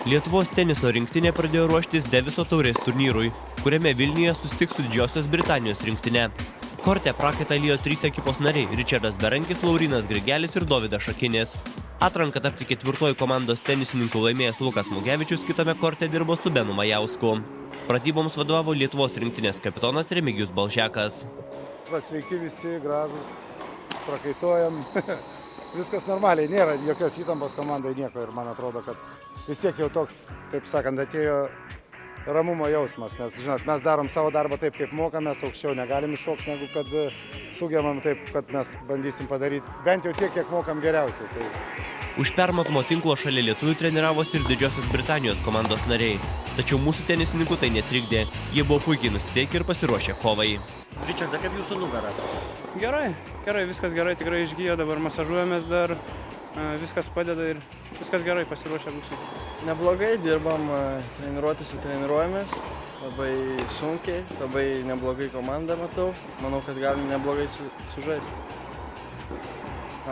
Lietuvos teniso rinktinė pradėjo ruoštis Deviso taurės turnyrui, kuriame Vilniuje susitiks su Didžiosios Britanijos rinktine. Korte prakaitą liejo 3 ekipos nariai – Ričardas Berankis, Laurynas Grigelis ir Dovydas Šakinis. Atranką tapti ketvirtoji komandos tenisininkų laimėjęs Lukas Mugevičius kitame korte dirbo su Benu Majausku. Pratyboms vadovavo Lietuvos rinktinės kapitonas Remigijus Balžekas. Sveiki visi, gražūs, prakaitojam. Viskas normaliai, nėra jokios įtampos komandai nieko ir man atrodo, kad vis tiek jau toks, taip sakant, atėjo ramumo jausmas, nes, žinot, mes darom savo darbą taip, kaip mokamės, aukščiau negalim iššokti, negu kad sugebam taip, kad mes bandysim padaryti bent jau tiek, kiek mokam geriausiai. Tai... Už permatomo tinklo šalia lietuvių treniravosi ir Didžiosios Britanijos komandos nariai. Tačiau mūsų tenisininkų tai netrikdė, jie buvo puikiai nusiteikę ir pasiruošę kovai. Ričardai, kaip jūsų nugara? Gerai, viskas gerai, tikrai išgyjo, dabar masažuojamės dar, viskas padeda ir viskas gerai, pasiruošę būsim. Neblogai dirbam, treniruotis ir treniruojamės, labai sunkiai, labai neblogai komandą matau, manau, kad galim neblogai sužaisti.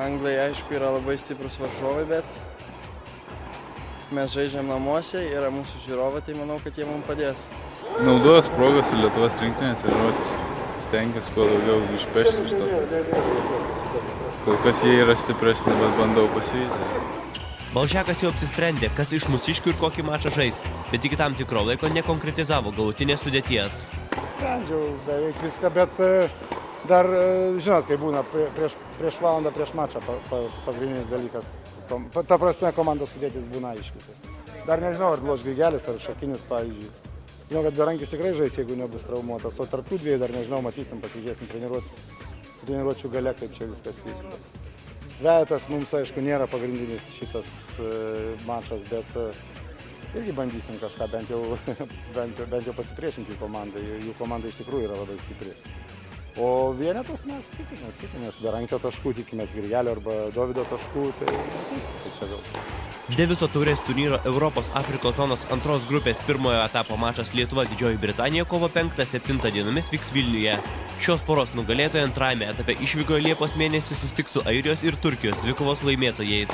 Anglai, aišku, yra labai stiprus varžovai, bet mes žaidžiam namuose, yra mūsų žiūrovai, tai manau, kad jie mums padės. Naudojas progas su Lietuvos rinktinė treniruotis. Stengiuosi kuo daugiau išpešti iš to. Kol kas jie yra stipresni, bet bandau pasivyti. Balžekas jau apsisprendė, kas iš mūsiškių ir kokį mačą žais, bet iki tam tikro laiko nekonkretizavo galutinės sudėties. Sprendžiau beveik viską, bet dar, žinot, kai būna prieš valandą, prieš mačą pagrindinis dalykas. Ta prasme, komandos sudėtis būna aiškiai. Dar nežinau, ar loš Grigelis, ar Šakinis, pavyzdžiui. Žinau, kad Berankis tikrai žais, jeigu nebus traumuotas, o tarp tų dviejų dar nežinau, matysim, pasižiūrėsim treniruočių gale, kaip čia viskas vyksta. Dvejetas mums, aišku, nėra pagrindinis šitas mačas, bet irgi bandysim kažką bent jau pasipriešinti komandai. Jų komanda iš tikrųjų yra labai stipri. O vienetus mes tikimės Berankio taškų, tikimės Grigelio arba Dovydo taškų, tai čia gal. Deviso taurės turnyro Europos Afrikos zonos antros grupės pirmojo etapo mačas Lietuva Didžioji Britanija kovo 5-7 dienomis vyks Vilniuje. Šios poros nugalėtojai antrajame etape išvykoje Liepos mėnesį susitiks su Airijos ir Turkijos dvikovos laimėtojais.